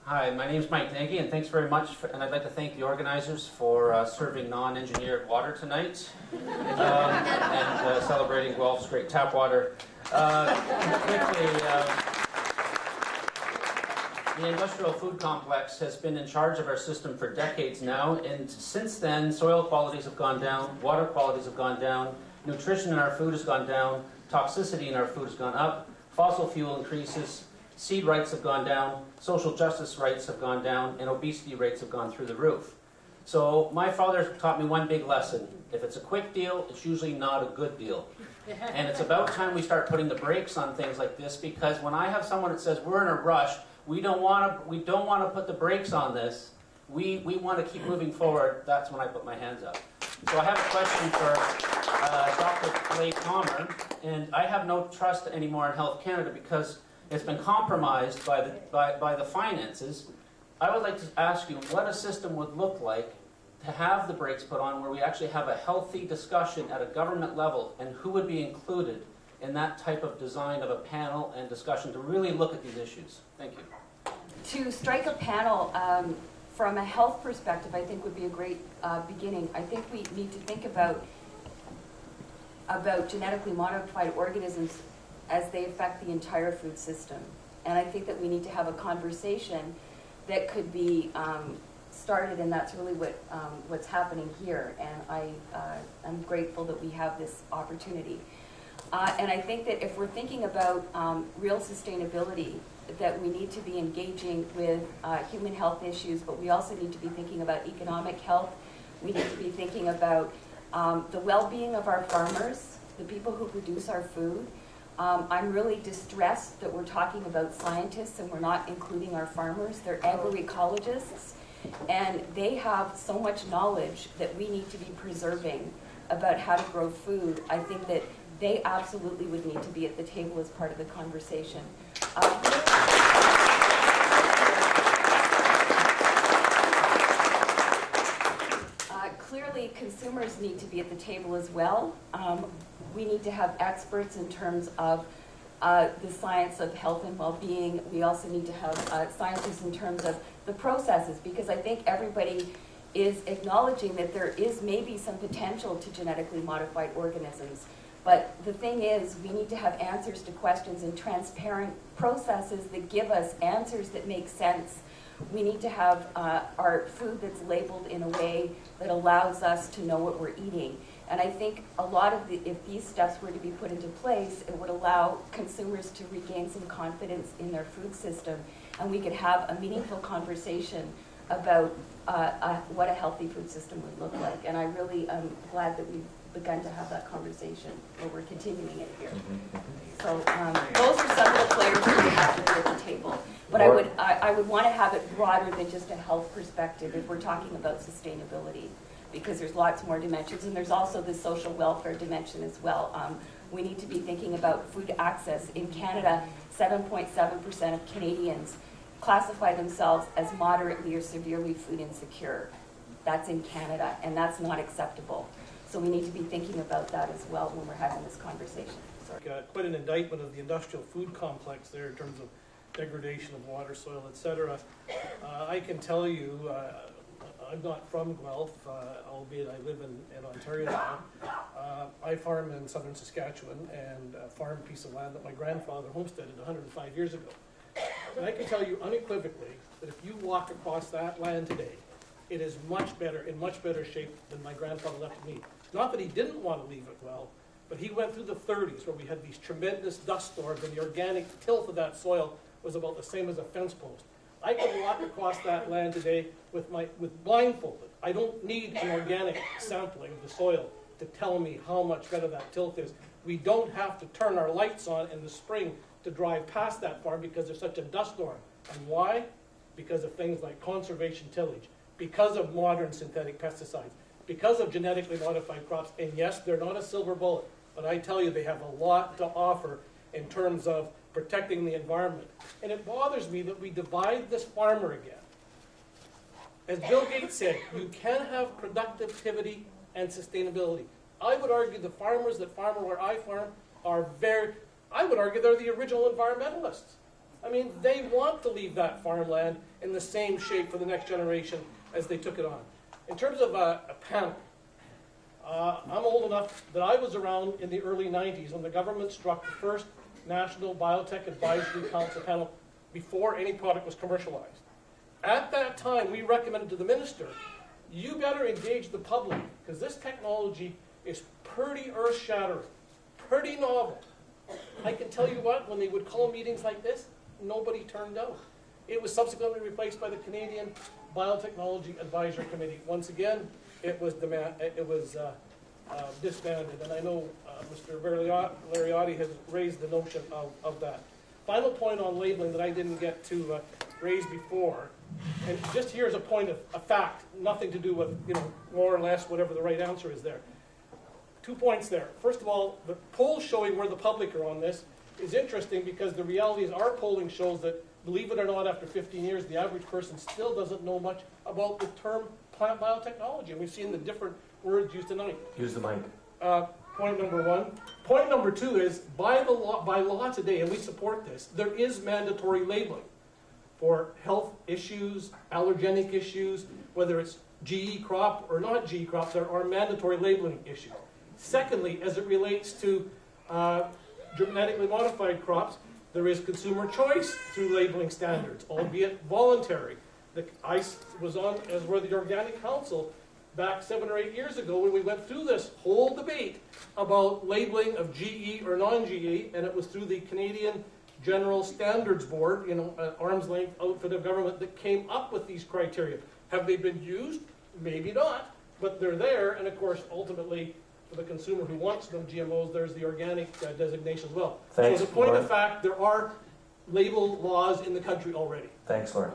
Hi, my name is Mike Nagy, and thanks very much. And I'd like to thank the organizers for serving non-engineered water tonight and celebrating Guelph's great tap water. Quickly, the industrial food complex has been in charge of our system for decades now, and since then, soil qualities have gone down, water qualities have gone down, nutrition in our food has gone down, toxicity in our food has gone up, fossil fuel increases, seed rights have gone down, social justice rights have gone down, and obesity rates have gone through the roof. So my father taught me one big lesson. If it's a quick deal, it's usually not a good deal. And it's about time we start putting the brakes on things like this, because when I have someone that says we're in a rush, we don't want to put the brakes on this, we want to keep moving forward, that's when I put my hands up. So I have a question for Dr. Clay Palmer, and I have no trust anymore in Health Canada because it's been compromised by the finances. I would like to ask you what a system would look like to have the brakes put on where we actually have a healthy discussion at a government level, and who would be included in that type of design of a panel and discussion to really look at these issues. Thank you. To strike a panel from a health perspective, I think would be a great beginning. I think we need to think about genetically modified organisms as they affect the entire food system. And I think that we need to have a conversation that could be started, and that's really what's happening here. And I'm grateful that we have this opportunity. And I think that if we're thinking about real sustainability, that we need to be engaging with human health issues, but we also need to be thinking about economic health. We need to be thinking about the well-being of our farmers, the people who produce our food. I'm really distressed that we're talking about scientists and we're not including our farmers. They're agroecologists, and they have so much knowledge that we need to be preserving about how to grow food. I think that they absolutely would need to be at the table as part of the conversation. Clearly, consumers need to be at the table as well. We need to have experts in terms of the science of health and well-being. We also need to have scientists in terms of the processes, because I think everybody is acknowledging that there is maybe some potential to genetically modified organisms. But the thing is, we need to have answers to questions and transparent processes that give us answers that make sense. We need to have our food that's labeled in a way that allows us to know what we're eating. And I think a lot of if these steps were to be put into place, it would allow consumers to regain some confidence in their food system, and we could have a meaningful conversation about what a healthy food system would look like. And I really am glad that we've begun to have that conversation, or we're continuing it here. So those are some of the players that we have to be at the table. But I would want to have it broader than just a health perspective if we're talking about sustainability, because there's lots more dimensions, and there's also the social welfare dimension as well. We need to be thinking about food access. In Canada, 7.7% of Canadians classify themselves as moderately or severely food insecure. That's in Canada, and that's not acceptable. So we need to be thinking about that as well when we're having this conversation. Quite an indictment of the industrial food complex there in terms of degradation of water, soil, etc. I can tell you, I'm not from Guelph, albeit I live in Ontario now. I farm in southern Saskatchewan and farm a piece of land that my grandfather homesteaded 105 years ago. And I can tell you unequivocally that if you walk across that land today, it is much better, in much better shape than my grandfather left it me. Not that he didn't want to leave it well, but he went through the 30s where we had these tremendous dust storms, and the organic tilth of that soil was about the same as a fence post. I can walk across that land today with blindfolded. I don't need an organic sampling of the soil to tell me how much better that tilth is. We don't have to turn our lights on in the spring to drive past that farm because there's such a dust storm. And why? Because of things like conservation tillage, because of modern synthetic pesticides, because of genetically modified crops. And yes, they're not a silver bullet, but I tell you, they have a lot to offer in terms of protecting the environment. And it bothers me that we divide this farmer again. As Bill Gates said, you can have productivity and sustainability. I would argue the farmers that farm where I farm are I would argue they're the original environmentalists. I mean, they want to leave that farmland in the same shape for the next generation as they took it on. In terms of a panel, I'm old enough that I was around in the early 90s when the government struck the first National Biotech Advisory Council panel before any product was commercialized. At that time, we recommended to the minister, you better engage the public, because this technology is pretty earth-shattering, pretty novel. I can tell you what, when they would call meetings like this, nobody turned out. It was subsequently replaced by the Canadian Biotechnology Advisory Committee. Once again, it was disbanded, and I know Mr. Lariotti has raised the notion of that. Final point on labeling that I didn't get to raise before, and just here's a point of a fact, nothing to do with, more or less whatever the right answer is there. 2 points there. First of all, the poll showing where the public are on this is interesting because the reality is our polling shows that, believe it or not, after 15 years, the average person still doesn't know much about the term plant biotechnology, and we've seen the different words used tonight. Use the mic. Point number one. Point number two is, by law today, and we support this, there is mandatory labeling for health issues, allergenic issues, whether it's GE crop or not GE crop, there are mandatory labeling issues. Secondly, as it relates to genetically modified crops, there is consumer choice through labeling standards, albeit voluntary. I was on as were the Organic Council back 7 or 8 years ago when we went through this whole debate about labeling of GE or non-GE, and it was through the Canadian General Standards Board, an arm's length outfit of government that came up with these criteria. Have they been used? Maybe not, but they're there, and of course, ultimately, for the consumer who wants no GMOs, there's the organic designation as well. Thanks, so as a point Lauren. of fact, there are label laws in the country already. Thanks, Lauren.